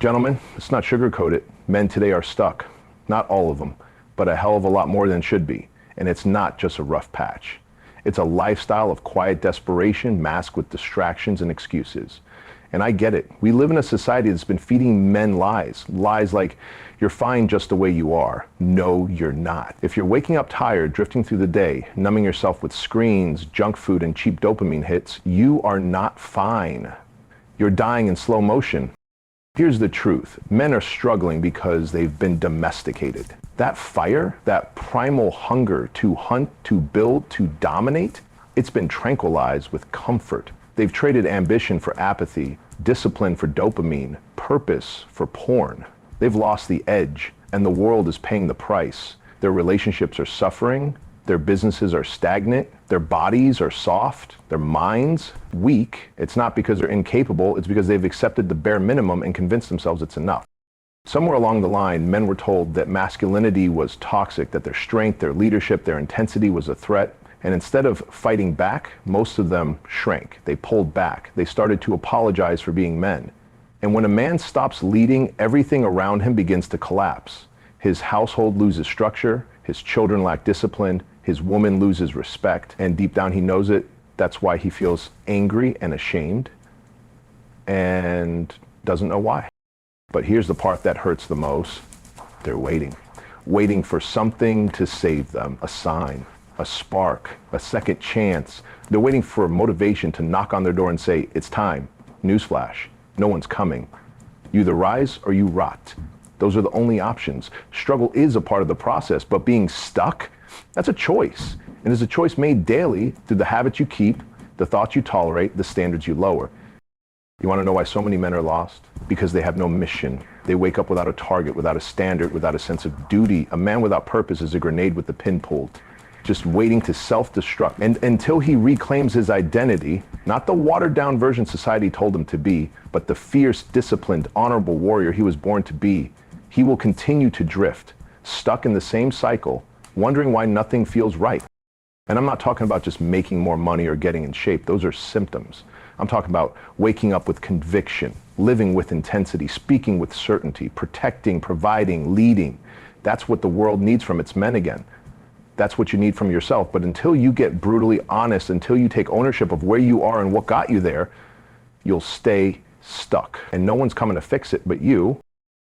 Gentlemen, let's not sugarcoat it. Men today are stuck. Not all of them, but a hell of a lot more than should be. And it's not just a rough patch. It's a lifestyle of quiet desperation masked with distractions and excuses. And I get it. We live in a society that's been feeding men lies. Lies like, you're fine just the way you are. No, you're not. If you're waking up tired, drifting through the day, numbing yourself with screens, junk food, and cheap dopamine hits, you are not fine. You're dying in slow motion. Here's the truth. Men are struggling because they've been domesticated. That fire, that primal hunger to hunt, to build, to dominate, it's been tranquilized with comfort. They've traded ambition for apathy, discipline for dopamine, purpose for porn. They've lost the edge, and the world is paying the price. Their relationships are suffering, their businesses are stagnant, their bodies are soft, their minds weak. It's not because they're incapable, it's because they've accepted the bare minimum and convinced themselves it's enough. Somewhere along the line, men were told that masculinity was toxic, that their strength, their leadership, their intensity was a threat. And instead of fighting back, most of them shrank. They pulled back. They started to apologize for being men. And when a man stops leading, everything around him begins to collapse. His household loses structure, his children lack discipline, his woman loses respect, and deep down he knows it. That's why he feels angry and ashamed and doesn't know why. But here's the part that hurts the most. They're waiting for something to save them, a sign, a spark, a second chance. They're waiting for motivation to knock on their door and say, it's time. Newsflash, no one's coming. You either rise or you rot. Those are the only options. Struggle is a part of the process, but being stuck, that's a choice. And it's a choice made daily through the habits you keep, the thoughts you tolerate, the standards you lower. You want to know why so many men are lost? Because they have no mission. They wake up without a target, without a standard, without a sense of duty. A man without purpose is a grenade with the pin pulled, just waiting to self-destruct. And until he reclaims his identity, not the watered-down version society told him to be, but the fierce, disciplined, honorable warrior he was born to be, he will continue to drift, stuck in the same cycle, wondering why nothing feels right. And I'm not talking about just making more money or getting in shape. Those are symptoms. I'm talking about waking up with conviction, living with intensity, speaking with certainty, protecting, providing, leading. That's what the world needs from its men again. That's what you need from yourself. But until you get brutally honest, until you take ownership of where you are and what got you there, you'll stay stuck. And no one's coming to fix it but you.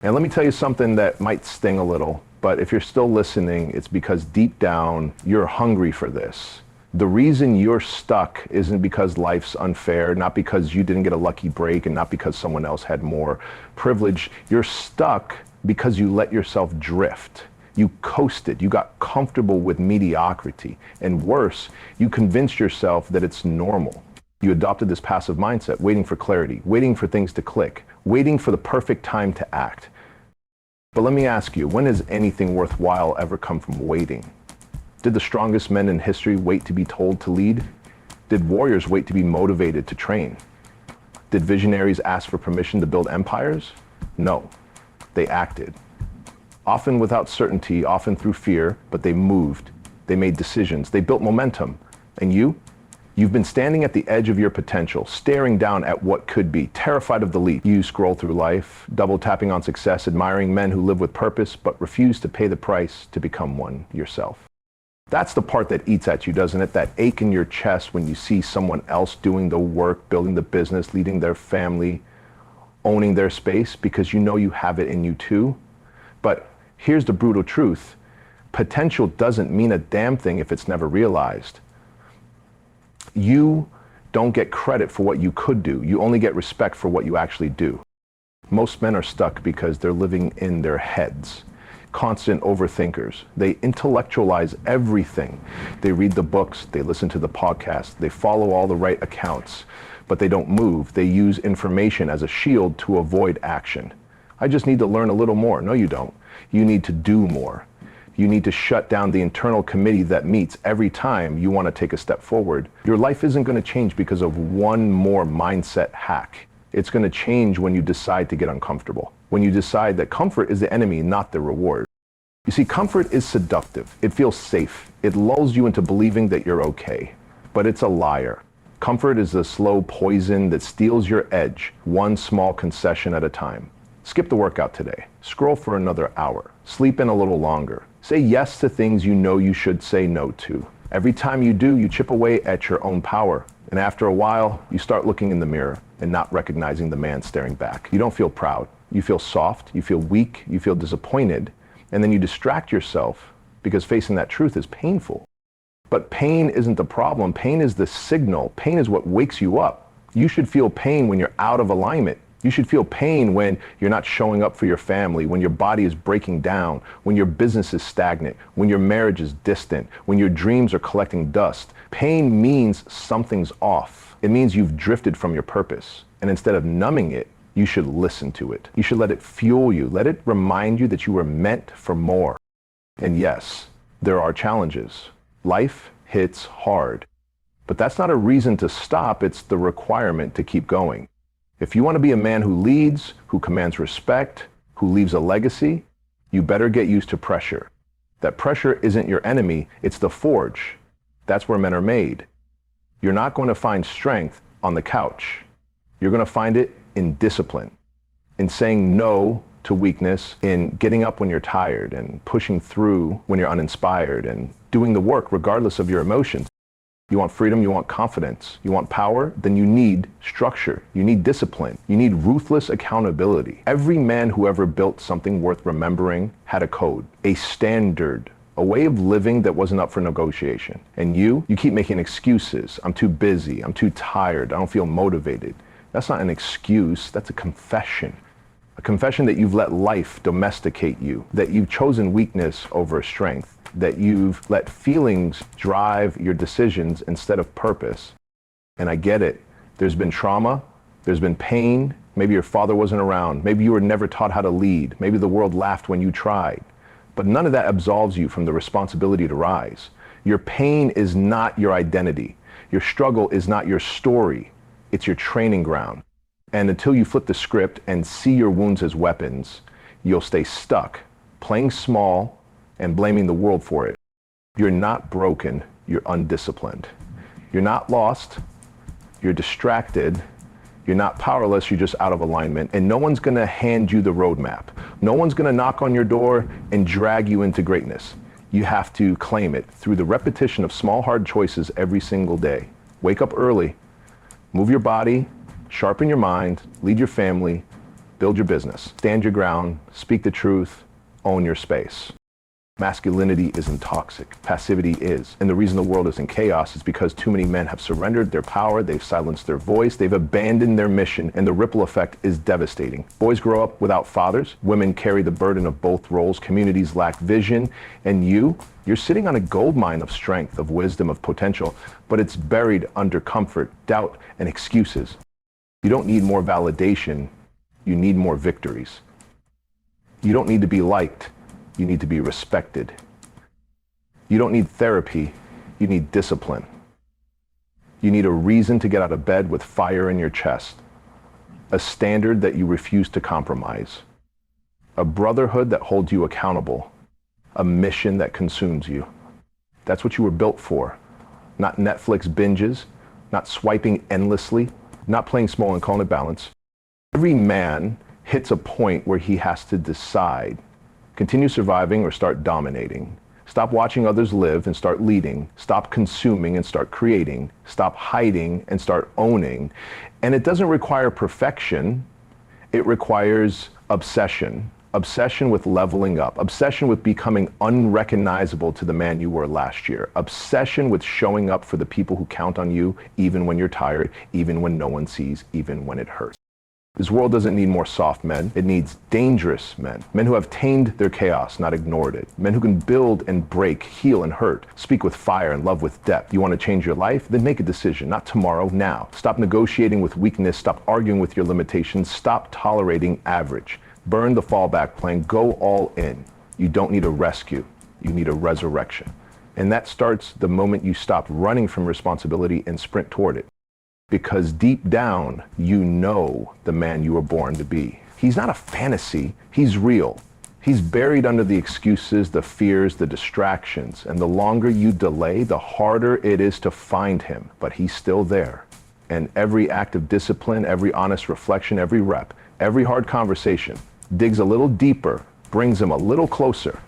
And let me tell you something that might sting a little, but if you're still listening, it's because deep down, you're hungry for this. The reason you're stuck isn't because life's unfair, not because you didn't get a lucky break, and not because someone else had more privilege. You're stuck because you let yourself drift. You coasted, you got comfortable with mediocrity. And worse, you convinced yourself that it's normal. You adopted this passive mindset, waiting for clarity, waiting for things to click, waiting for the perfect time to act. But let me ask you, when has anything worthwhile ever come from waiting? Did the strongest men in history wait to be told to lead? Did warriors wait to be motivated to train? Did visionaries ask for permission to build empires? No, they acted. Often without certainty, often through fear, but they moved. They made decisions. They built momentum. And you've been standing at the edge of your potential, staring down at what could be, terrified of the leap. You scroll through life, double tapping on success, admiring men who live with purpose, but refuse to pay the price to become one yourself. That's the part that eats at you, doesn't it? That ache in your chest when you see someone else doing the work, building the business, leading their family, owning their space, because you know you have it in you too. But here's the brutal truth. Potential doesn't mean a damn thing if it's never realized. You don't get credit for what you could do. You only get respect for what you actually do. Most men are stuck because they're living in their heads. Constant overthinkers. They intellectualize everything. They read the books, they listen to the podcast, they follow all the right accounts, but they don't move. They use information as a shield to avoid action. I just need to learn a little more. No, you don't. You need to do more. You need to shut down the internal committee that meets every time you want to take a step forward. Your life isn't going to change because of one more mindset hack. It's going to change when you decide to get uncomfortable. When you decide that comfort is the enemy, not the reward. You see, comfort is seductive. It feels safe. It lulls you into believing that you're okay. But it's a liar. Comfort is the slow poison that steals your edge, one small concession at a time. Skip the workout today. Scroll for another hour. Sleep in a little longer. Say yes to things you know you should say no to. Every time you do, you chip away at your own power. And after a while, you start looking in the mirror and not recognizing the man staring back. You don't feel proud. You feel soft. You feel weak. You feel disappointed. And then you distract yourself because facing that truth is painful. But pain isn't the problem. Pain is the signal. Pain is what wakes you up. You should feel pain when you're out of alignment. You should feel pain when you're not showing up for your family, when your body is breaking down, when your business is stagnant, when your marriage is distant, when your dreams are collecting dust. Pain means something's off. It means you've drifted from your purpose. And instead of numbing it, you should listen to it. You should let it fuel you. Let it remind you that you were meant for more. And yes, there are challenges. Life hits hard. But that's not a reason to stop. It's the requirement to keep going. If you want to be a man who leads, who commands respect, who leaves a legacy, you better get used to pressure. That pressure isn't your enemy, it's the forge. That's where men are made. You're not going to find strength on the couch. You're going to find it in discipline, in saying no to weakness, in getting up when you're tired and pushing through when you're uninspired and doing the work regardless of your emotions. You want freedom, you want confidence, you want power, then you need structure, you need discipline, you need ruthless accountability. Every man who ever built something worth remembering had a code, a standard, a way of living that wasn't up for negotiation. And you keep making excuses. I'm too busy, I'm too tired, I don't feel motivated. That's not an excuse, that's a confession. A confession that you've let life domesticate you, that you've chosen weakness over strength, that you've let feelings drive your decisions instead of purpose. And I get it. There's been trauma, there's been pain. Maybe your father wasn't around. Maybe you were never taught how to lead. Maybe the world laughed when you tried. But none of that absolves you from the responsibility to rise. Your pain is not your identity. Your struggle is not your story. It's your training ground. And until you flip the script and see your wounds as weapons, you'll stay stuck, playing small, and blaming the world for it. You're not broken, you're undisciplined. You're not lost, you're distracted, you're not powerless, you're just out of alignment. And no one's gonna hand you the roadmap. No one's gonna knock on your door and drag you into greatness. You have to claim it through the repetition of small, hard choices every single day. Wake up early, move your body, sharpen your mind, lead your family, build your business, stand your ground, speak the truth, own your space. Masculinity isn't toxic, passivity is. And the reason the world is in chaos is because too many men have surrendered their power, they've silenced their voice, they've abandoned their mission, and the ripple effect is devastating. Boys grow up without fathers, women carry the burden of both roles, communities lack vision, and you're sitting on a goldmine of strength, of wisdom, of potential, but it's buried under comfort, doubt, and excuses. You don't need more validation, you need more victories. You don't need to be liked, you need to be respected. You don't need therapy, you need discipline. You need a reason to get out of bed with fire in your chest, a standard that you refuse to compromise, a brotherhood that holds you accountable, a mission that consumes you. That's what you were built for. Not Netflix binges, not swiping endlessly, not playing small and calling it balance. Every man hits a point where he has to decide. Continue surviving or start dominating. Stop watching others live and start leading. Stop consuming and start creating. Stop hiding and start owning. And it doesn't require perfection. It requires obsession. Obsession with leveling up. Obsession with becoming unrecognizable to the man you were last year. Obsession with showing up for the people who count on you, even when you're tired, even when no one sees, even when it hurts. This world doesn't need more soft men. It needs dangerous men. Men who have tamed their chaos, not ignored it. Men who can build and break, heal and hurt, speak with fire and love with depth. You want to change your life? Then make a decision. Not tomorrow, now. Stop negotiating with weakness. Stop arguing with your limitations. Stop tolerating average. Burn the fallback plan. Go all in. You don't need a rescue. You need a resurrection. And that starts the moment you stop running from responsibility and sprint toward it. Because deep down, you know the man you were born to be. He's not a fantasy, he's real. He's buried under the excuses, the fears, the distractions. And the longer you delay, the harder it is to find him. But he's still there. And every act of discipline, every honest reflection, every rep, every hard conversation, digs a little deeper, brings them a little closer.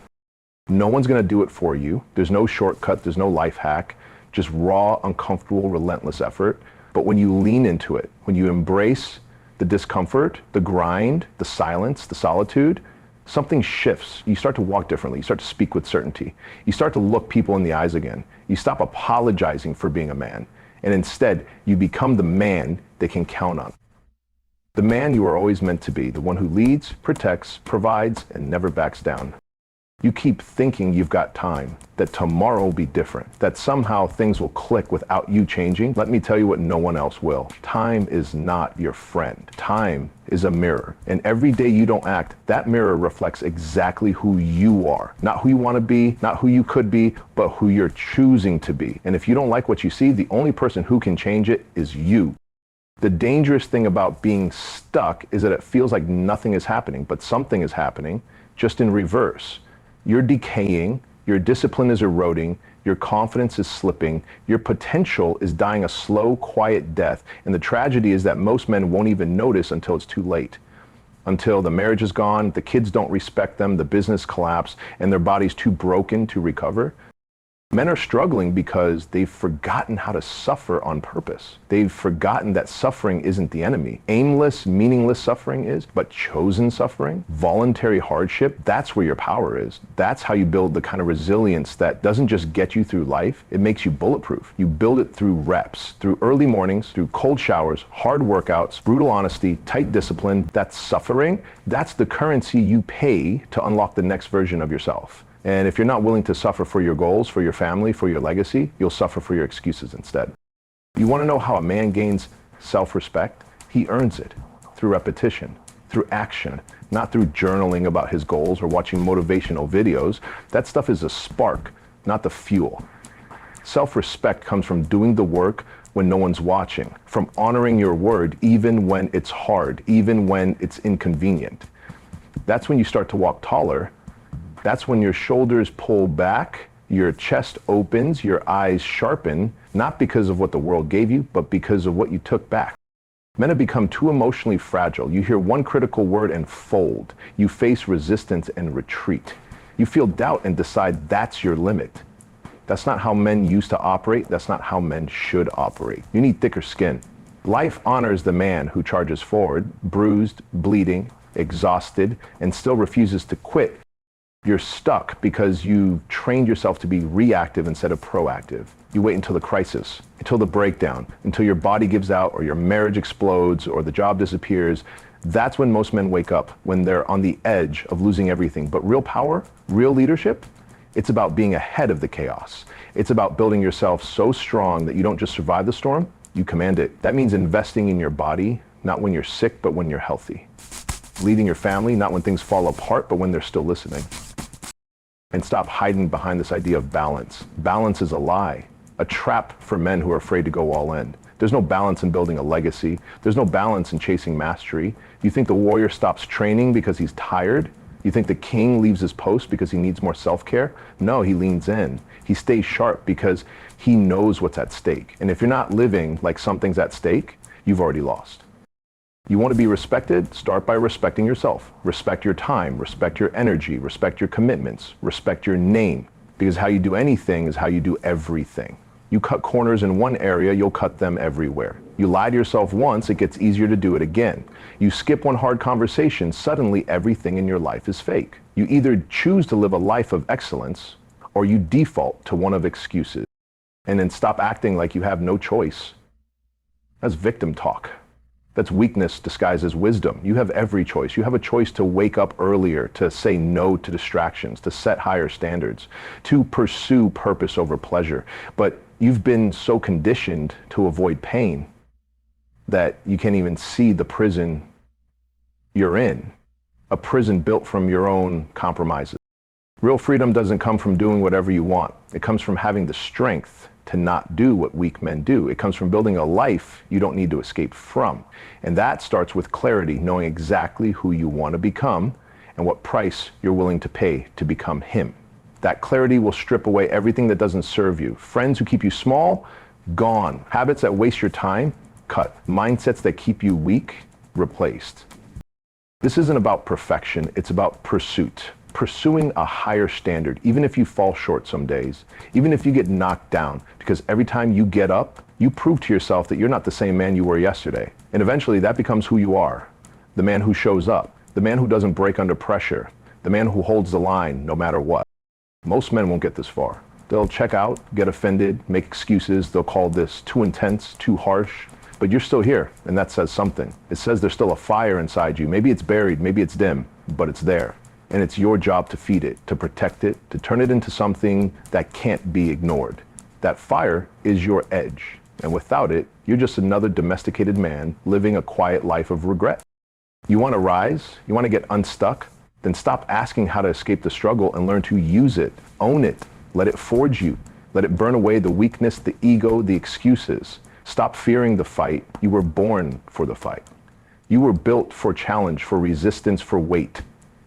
No one's going to do it for you. There's no shortcut. There's no life hack. Just raw, uncomfortable, relentless effort. But when you lean into it, when you embrace the discomfort, the grind, the silence, the solitude, something shifts. You start to walk differently. You start to speak with certainty. You start to look people in the eyes again. You stop apologizing for being a man. And instead, you become the man they can count on. The man you are always meant to be, the one who leads, protects, provides, and never backs down. You keep thinking you've got time, that tomorrow will be different, that somehow things will click without you changing. Let me tell you what no one else will. Time is not your friend. Time is a mirror. And every day you don't act, that mirror reflects exactly who you are. Not who you want to be, not who you could be, but who you're choosing to be. And if you don't like what you see, the only person who can change it is you. The dangerous thing about being stuck is that it feels like nothing is happening, but something is happening, just in reverse. You're decaying, your discipline is eroding, your confidence is slipping, your potential is dying a slow, quiet death. And the tragedy is that most men won't even notice until it's too late. Until the marriage is gone, the kids don't respect them, the business collapsed, and their body's too broken to recover. Men are struggling because they've forgotten how to suffer on purpose. They've forgotten that suffering isn't the enemy. Aimless, meaningless suffering is, but chosen suffering, voluntary hardship, that's where your power is. That's how you build the kind of resilience that doesn't just get you through life, it makes you bulletproof. You build it through reps, through early mornings, through cold showers, hard workouts, brutal honesty, tight discipline. That's suffering. That's the currency you pay to unlock the next version of yourself. And if you're not willing to suffer for your goals, for your family, for your legacy, you'll suffer for your excuses instead. You want to know how a man gains self-respect? He earns it through repetition, through action, not through journaling about his goals or watching motivational videos. That stuff is a spark, not the fuel. Self-respect comes from doing the work when no one's watching, from honoring your word even when it's hard, even when it's inconvenient. That's when you start to walk taller. That's when your shoulders pull back, your chest opens, your eyes sharpen, not because of what the world gave you, but because of what you took back. Men have become too emotionally fragile. You hear one critical word and fold. You face resistance and retreat. You feel doubt and decide that's your limit. That's not how men used to operate. That's not how men should operate. You need thicker skin. Life honors the man who charges forward, bruised, bleeding, exhausted, and still refuses to quit. You're stuck because you trained yourself to be reactive instead of proactive. You wait until the crisis, until the breakdown, until your body gives out or your marriage explodes or the job disappears. That's when most men wake up, when they're on the edge of losing everything. But real power, real leadership, it's about being ahead of the chaos. It's about building yourself so strong that you don't just survive the storm, you command it. That means investing in your body, not when you're sick, but when you're healthy. Leading your family, not when things fall apart, but when they're still listening. And stop hiding behind this idea of balance. Balance is a lie, a trap for men who are afraid to go all in. There's no balance in building a legacy. There's no balance in chasing mastery. You think the warrior stops training because he's tired? You think the king leaves his post because he needs more self-care? No, he leans in. He stays sharp because he knows what's at stake. And if you're not living like something's at stake, you've already lost. You want to be respected? Start by respecting yourself. Respect your time, respect your energy, respect your commitments, respect your name. Because how you do anything is how you do everything. You cut corners in one area, you'll cut them everywhere. You lie to yourself once, it gets easier to do it again. You skip one hard conversation, suddenly everything in your life is fake. You either choose to live a life of excellence or you default to one of excuses. And then stop acting like you have no choice. That's victim talk. That's weakness disguised as wisdom. You have every choice. You have a choice to wake up earlier, to say no to distractions, to set higher standards, to pursue purpose over pleasure. But you've been so conditioned to avoid pain that you can't even see the prison you're in, a prison built from your own compromises. Real freedom doesn't come from doing whatever you want. It comes from having the strength to not do what weak men do. It comes from building a life you don't need to escape from. And that starts with clarity, knowing exactly who you want to become and what price you're willing to pay to become him. That clarity will strip away everything that doesn't serve you. Friends who keep you small, gone. Habits that waste your time, cut. Mindsets that keep you weak, replaced. This isn't about perfection, it's about pursuit. Pursuing a higher standard, even if you fall short some days, even if you get knocked down, because every time you get up, you prove to yourself that you're not the same man you were yesterday. And eventually that becomes who you are. The man who shows up, the man who doesn't break under pressure, the man who holds the line no matter what. Most men won't get this far. They'll check out, get offended, make excuses. They'll call this too intense, too harsh. But you're still here, and that says something. It says there's still a fire inside you. Maybe it's buried, maybe it's dim, but it's there. And it's your job to feed it, to protect it, to turn it into something that can't be ignored. That fire is your edge. And without it, you're just another domesticated man living a quiet life of regret. You want to rise? You want to get unstuck? Then stop asking how to escape the struggle and learn to use it, own it, let it forge you, let it burn away the weakness, the ego, the excuses. Stop fearing the fight. You were born for the fight. You were built for challenge, for resistance, for weight.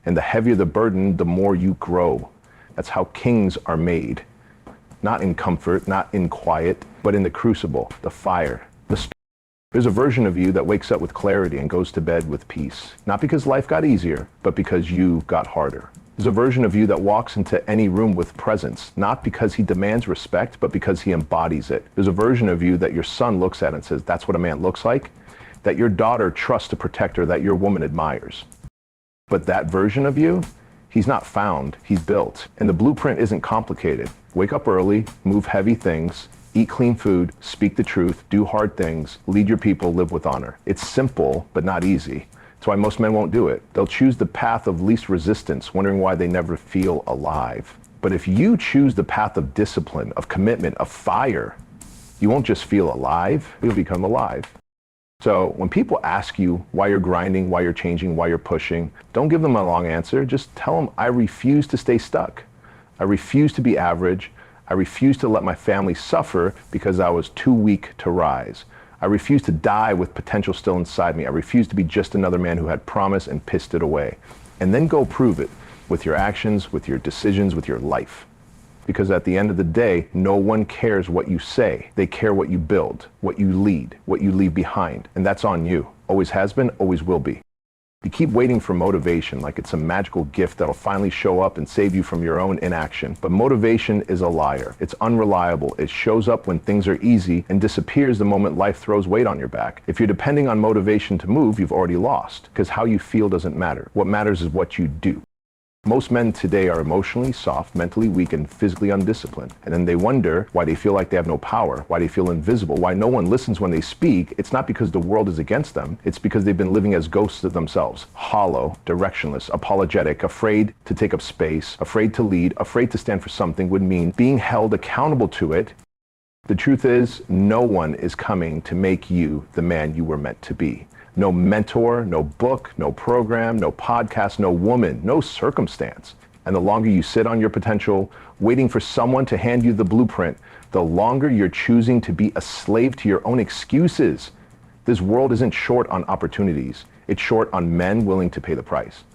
And the heavier the burden, the more you grow. That's how kings are made. Not in comfort, not in quiet, but in the crucible, the fire, the storm. There's a version of you that wakes up with clarity and goes to bed with peace. Not because life got easier, but because you got harder. There's a version of you that walks into any room with presence, not because he demands respect, but because he embodies it. There's a version of you that your son looks at and says, that's what a man looks like. That your daughter trusts a protector that your woman admires. But that version of you, he's not found, he's built. And the blueprint isn't complicated. Wake up early, move heavy things, eat clean food, speak the truth, do hard things, lead your people, live with honor. It's simple, but not easy. That's why most men won't do it. They'll choose the path of least resistance, wondering why they never feel alive. But if you choose the path of discipline, of commitment, of fire, you won't just feel alive, you'll become alive. So when people ask you why you're grinding, why you're changing, why you're pushing, don't give them a long answer. Just tell them, I refuse to stay stuck. I refuse to be average. I refuse to let my family suffer because I was too weak to rise. I refuse to die with potential still inside me. I refuse to be just another man who had promise and pissed it away. And then go prove it with your actions, with your decisions, with your life. Because at the end of the day, no one cares what you say. They care what you build, what you lead, what you leave behind. And that's on you. Always has been, always will be. You keep waiting for motivation like it's a magical gift that'll finally show up and save you from your own inaction. But motivation is a liar. It's unreliable. It shows up when things are easy and disappears the moment life throws weight on your back. If you're depending on motivation to move, you've already lost, because how you feel doesn't matter. What matters is what you do. Most men today are emotionally soft, mentally weak, and physically undisciplined. And then they wonder why they feel like they have no power, why they feel invisible, why no one listens when they speak. It's not because the world is against them. It's because they've been living as ghosts of themselves, hollow, directionless, apologetic, afraid to take up space, afraid to lead, afraid to stand for something would mean being held accountable to it. The truth is, no one is coming to make you the man you were meant to be. No mentor, no book, no program, no podcast, no woman, no circumstance. And the longer you sit on your potential, waiting for someone to hand you the blueprint, the longer you're choosing to be a slave to your own excuses. This world isn't short on opportunities. It's short on men willing to pay the price.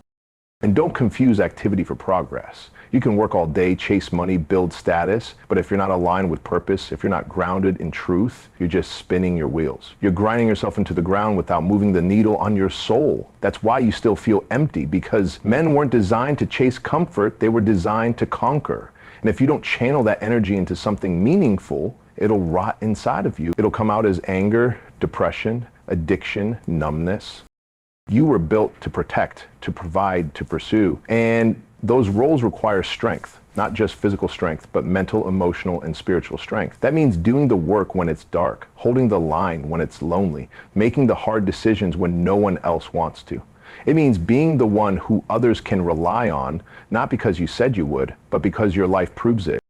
And don't confuse activity for progress. You can work all day, chase money, build status, but if you're not aligned with purpose, if you're not grounded in truth, you're just spinning your wheels. You're grinding yourself into the ground without moving the needle on your soul. That's why you still feel empty, because men weren't designed to chase comfort, they were designed to conquer. And if you don't channel that energy into something meaningful, it'll rot inside of you. It'll come out as anger, depression, addiction, numbness. You were built to protect, to provide, to pursue. And those roles require strength, not just physical strength, but mental, emotional, and spiritual strength. That means doing the work when it's dark, holding the line when it's lonely, making the hard decisions when no one else wants to. It means being the one who others can rely on, not because you said you would, but because your life proves it.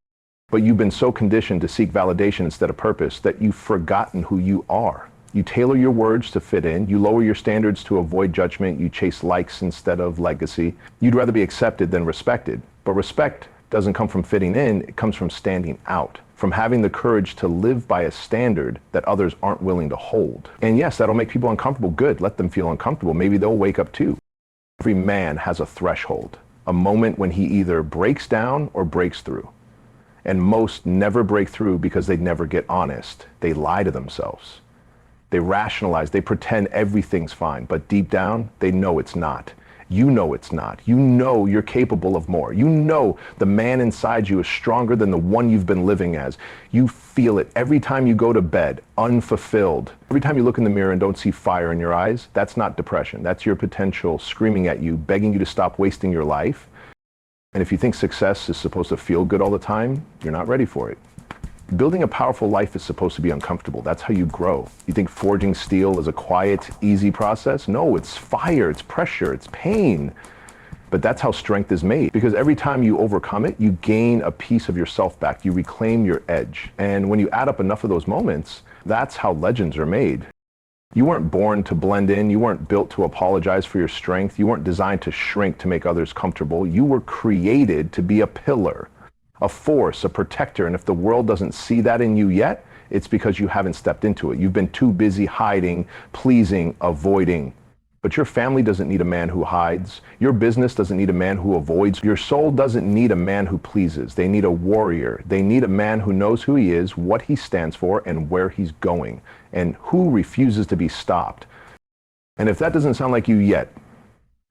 But you've been so conditioned to seek validation instead of purpose that you've forgotten who you are. You tailor your words to fit in. You lower your standards to avoid judgment. You chase likes instead of legacy. You'd rather be accepted than respected. But respect doesn't come from fitting in. It comes from standing out, from having the courage to live by a standard that others aren't willing to hold. And yes, that'll make people uncomfortable. Good. Let them feel uncomfortable. Maybe they'll wake up too. Every man has a threshold, a moment when he either breaks down or breaks through. And most never break through because they never get honest. They lie to themselves. They rationalize, they pretend everything's fine, but deep down, they know it's not. You know it's not. You know you're capable of more. You know the man inside you is stronger than the one you've been living as. You feel it every time you go to bed, unfulfilled. Every time you look in the mirror and don't see fire in your eyes, that's not depression. That's your potential screaming at you, begging you to stop wasting your life. And if you think success is supposed to feel good all the time, you're not ready for it. Building a powerful life is supposed to be uncomfortable. That's how you grow. You think forging steel is a quiet, easy process? No, it's fire, it's pressure, it's pain. But that's how strength is made. Because every time you overcome it, you gain a piece of yourself back. You reclaim your edge. And when you add up enough of those moments, that's how legends are made. You weren't born to blend in. You weren't built to apologize for your strength. You weren't designed to shrink to make others comfortable. You were created to be a pillar, a force, a protector. And if the world doesn't see that in you yet, it's because you haven't stepped into it. You've been too busy hiding, pleasing, avoiding. But your family doesn't need a man who hides. Your business doesn't need a man who avoids. Your soul doesn't need a man who pleases. They need a warrior. They need a man who knows who he is, what he stands for, and where he's going, and who refuses to be stopped. And if that doesn't sound like you yet,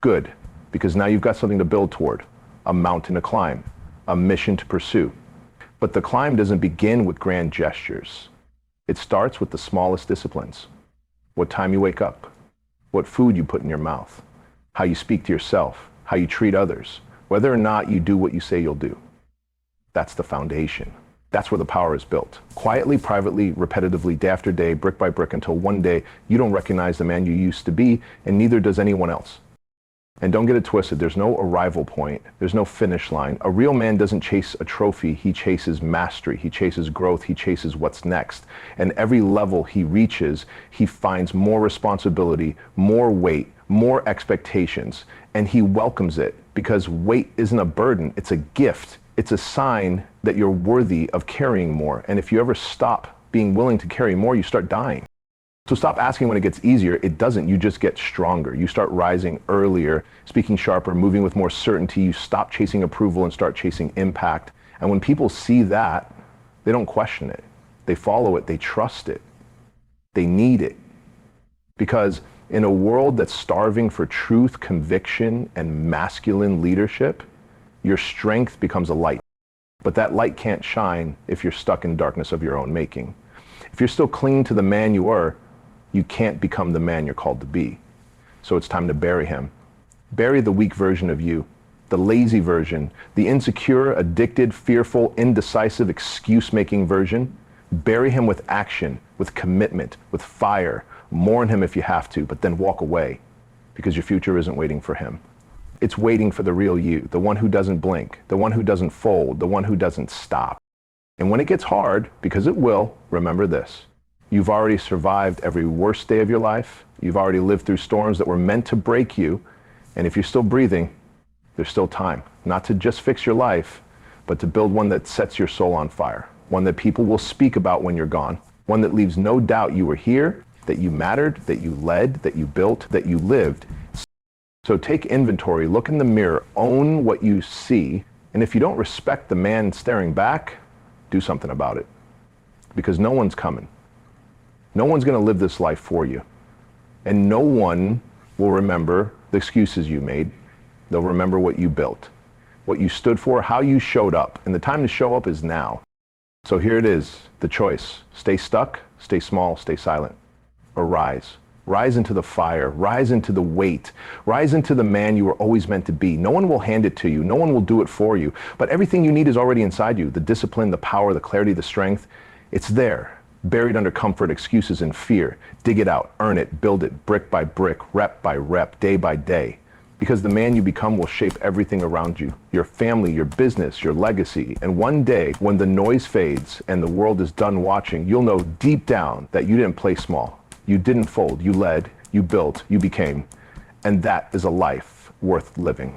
good, because now you've got something to build toward, a mountain to climb, a mission to pursue. But the climb doesn't begin with grand gestures. It starts with the smallest disciplines. What time you wake up, what food you put in your mouth, how you speak to yourself, how you treat others, whether or not you do what you say you'll do. That's the foundation. That's where the power is built. Quietly, privately, repetitively, day after day, brick by brick, until one day you don't recognize the man you used to be, and neither does anyone else. And don't get it twisted, there's no arrival point, there's no finish line. A real man doesn't chase a trophy, he chases mastery, he chases growth, he chases what's next. And every level he reaches, he finds more responsibility, more weight, more expectations, and he welcomes it, because weight isn't a burden, it's a gift. It's a sign that you're worthy of carrying more. And if you ever stop being willing to carry more, you start dying. So stop asking when it gets easier. It doesn't. You just get stronger. You start rising earlier, speaking sharper, moving with more certainty. You stop chasing approval and start chasing impact. And when people see that, they don't question it. They follow it. They trust it. They need it. Because in a world that's starving for truth, conviction, and masculine leadership, your strength becomes a light. But that light can't shine if you're stuck in darkness of your own making. If you're still clinging to the man you are, you can't become the man you're called to be. So it's time to bury him. Bury the weak version of you, the lazy version, the insecure, addicted, fearful, indecisive, excuse-making version. Bury him with action, with commitment, with fire. Mourn him if you have to, but then walk away, because your future isn't waiting for him. It's waiting for the real you, the one who doesn't blink, the one who doesn't fold, the one who doesn't stop. And when it gets hard, because it will, remember this. You've already survived every worst day of your life. You've already lived through storms that were meant to break you. And if you're still breathing, there's still time. Not to just fix your life, but to build one that sets your soul on fire. One that people will speak about when you're gone. One that leaves no doubt you were here, that you mattered, that you led, that you built, that you lived. So take inventory, look in the mirror, own what you see. And if you don't respect the man staring back, do something about it. Because no one's coming. No one's going to live this life for you. And no one will remember the excuses you made. They'll remember what you built, what you stood for, how you showed up. And the time to show up is now. So here it is, the choice. Stay stuck, stay small, stay silent, or rise. Rise into the fire, rise into the weight, rise into the man you were always meant to be. No one will hand it to you, no one will do it for you, but everything you need is already inside you. The discipline, the power, the clarity, the strength, it's there, buried under comfort, excuses, and fear. Dig it out, earn it, build it, brick by brick, rep by rep, day by day. Because the man you become will shape everything around you, your family, your business, your legacy. And one day, when the noise fades and the world is done watching, you'll know deep down that you didn't play small. You didn't fold, you led, you built, you became. And that is a life worth living.